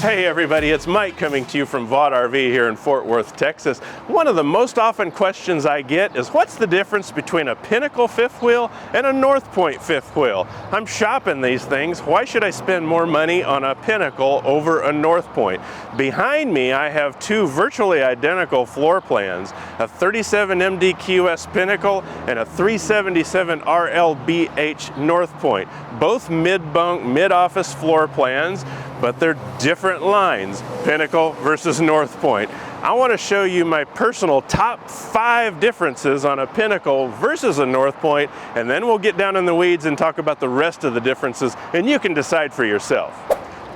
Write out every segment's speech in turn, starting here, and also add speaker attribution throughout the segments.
Speaker 1: Hey everybody, it's Mike coming to you from Vaught RV here in Fort Worth, Texas. One of the most often questions I get is what's the difference between a Pinnacle fifth wheel and a North Point fifth wheel? I'm shopping these things. Why should I spend more money on a Pinnacle over a North Point? Behind me I have two virtually identical floor plans, a 37 MDQS Pinnacle and a 377 RLBH North Point. Both mid-bunk, mid-office floor plans, but they're different lines, Pinnacle versus North Point. I want to show you my personal top 5 differences on a Pinnacle versus a North Point, and then we'll get down in the weeds and talk about the rest of the differences, and you can decide for yourself.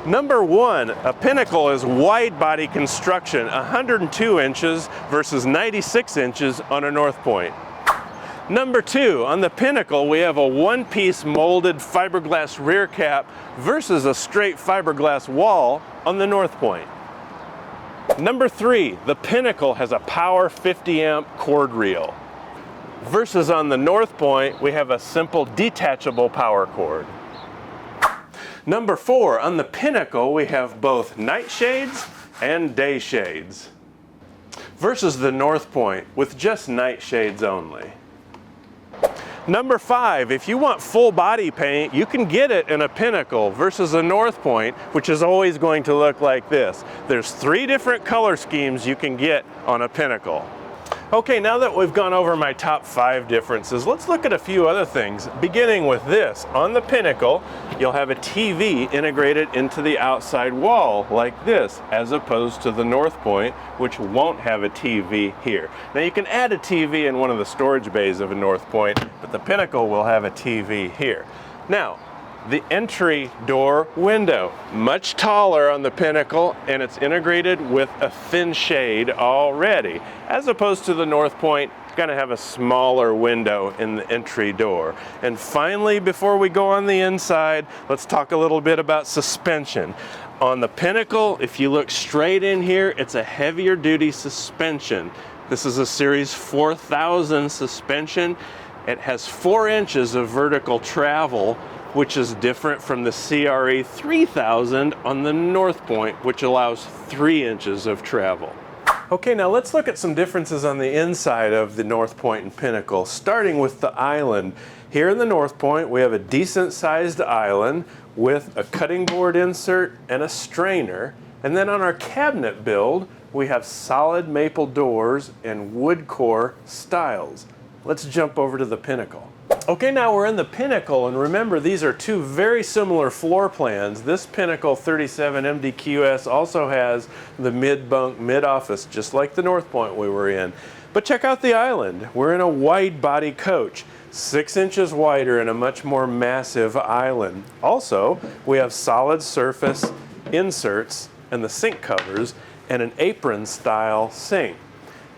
Speaker 1: Number 1, a Pinnacle is wide body construction, 102 inches versus 96 inches on a North Point. Number 2, on the Pinnacle we have a one-piece molded fiberglass rear cap versus a straight fiberglass wall on the North Point. Number 3, the Pinnacle has a power 50 amp cord reel versus on the North Point we have a simple detachable power cord. Number 4, on the Pinnacle we have both night shades and day shades versus the North Point with just night shades only. Number 5, if you want full body paint, you can get it in a Pinnacle versus a North Point, which is always going to look like this. There's 3 different color schemes you can get on a Pinnacle. Okay, now that we've gone over my top 5 differences, let's look at a few other things, beginning with this. On the Pinnacle, you'll have a TV integrated into the outside wall like this, as opposed to the North Point, which won't have a TV here. Now you can add a TV in one of the storage bays of a North Point, but the Pinnacle will have a TV here. Now, the entry door window, much taller on the Pinnacle, and it's integrated with a thin shade already, as opposed to the North Point, going to have a smaller window in the entry door. And finally, before we go on the inside, let's talk a little bit about suspension. On the Pinnacle, if you look straight in here, it's a heavier duty suspension. This is a Series 4000 suspension. It has 4 inches of vertical travel, which is different from the CRE 3000 on the North Point, which allows 3 inches of travel. Okay, now let's look at some differences on the inside of the North Point and Pinnacle, starting with the island. Here in the North Point, we have a decent sized island with a cutting board insert and a strainer. And then on our cabinet build, we have solid maple doors and wood core stiles. Let's jump over to the Pinnacle. Okay, now we're in the Pinnacle, and remember these are 2 very similar floor plans. This Pinnacle 37 MDQS also has the mid-bunk, mid-office, just like the North Point we were in. But check out the island. We're in a wide body coach, 6 inches wider and a much more massive island. Also, we have solid surface inserts and the sink covers and an apron style sink.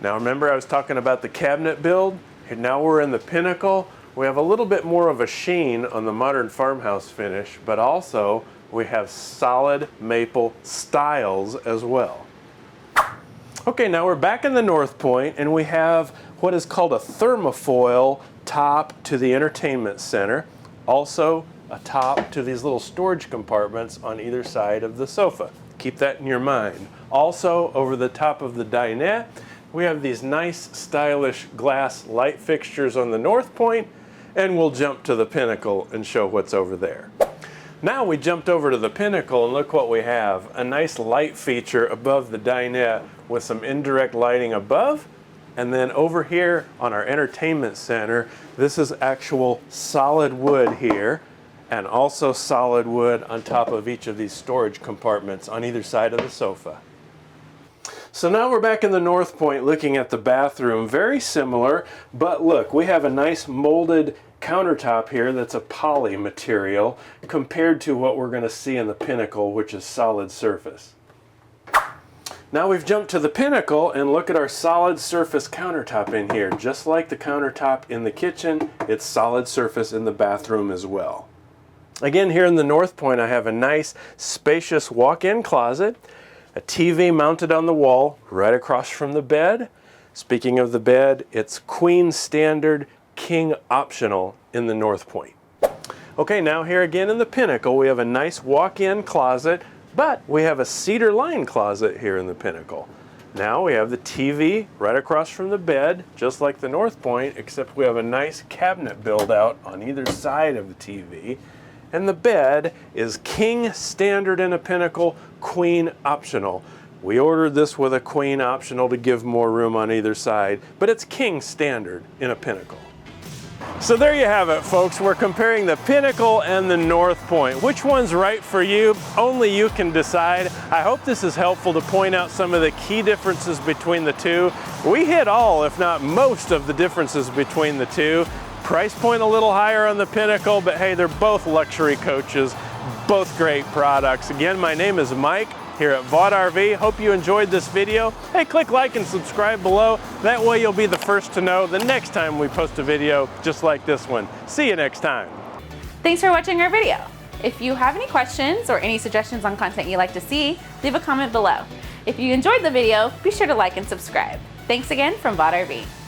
Speaker 1: Now remember I was talking about the cabinet build? Now we're in the Pinnacle. We have a little bit more of a sheen on the modern farmhouse finish, but also we have solid maple stiles as well. Okay, now we're back in the North Point, and we have what is called a thermofoil top to the entertainment center. Also a top to these little storage compartments on either side of the sofa. Keep that in your mind. Also over the top of the dinette, we have these nice stylish glass light fixtures on the North Point, and we'll jump to the Pinnacle and show what's over there. Now we jumped over to the Pinnacle, and look what we have. A nice light feature above the dinette with some indirect lighting above, and then over here on our entertainment center, this is actual solid wood here, and also solid wood on top of each of these storage compartments on either side of the sofa. So now we're back in the North Point looking at the bathroom. Very similar, but look, we have a nice molded countertop here that's a poly material compared to what we're going to see in the Pinnacle, which is solid surface. Now we've jumped to the Pinnacle, and look at our solid surface countertop in here. Just like the countertop in the kitchen, it's solid surface in the bathroom as well. Again, here in the North Point, I have a nice spacious walk-in closet, a TV mounted on the wall right across from the bed. Speaking of the bed, it's queen standard, king optional in the North Point. Okay, now here again in the Pinnacle, we have a nice walk-in closet But we have a cedar lined closet here in the Pinnacle. Now we have the TV right across from the bed, just like the North Point, except we have a nice cabinet build out on either side of the TV. And the bed is king standard in a Pinnacle, queen optional. We ordered this with a queen optional to give more room on either side, but it's king standard in a Pinnacle. So there you have it, folks. We're comparing the Pinnacle and the North Point. Which one's right for you? Only you can decide. I hope this is helpful to point out some of the key differences between the two. We hit all, if not most, of the differences between the two. Price point a little higher on the Pinnacle, but hey, they're both luxury coaches, both great products. Again, my name is Mike here at Vaught RV. Hope you enjoyed this video. Hey, click like and subscribe below. That way you'll be the first to know the next time we post a video just like this one. See you next time.
Speaker 2: Thanks for watching our video. If you have any questions or any suggestions on content you'd like to see, leave a comment below. If you enjoyed the video, be sure to like and subscribe. Thanks again from Vaught RV.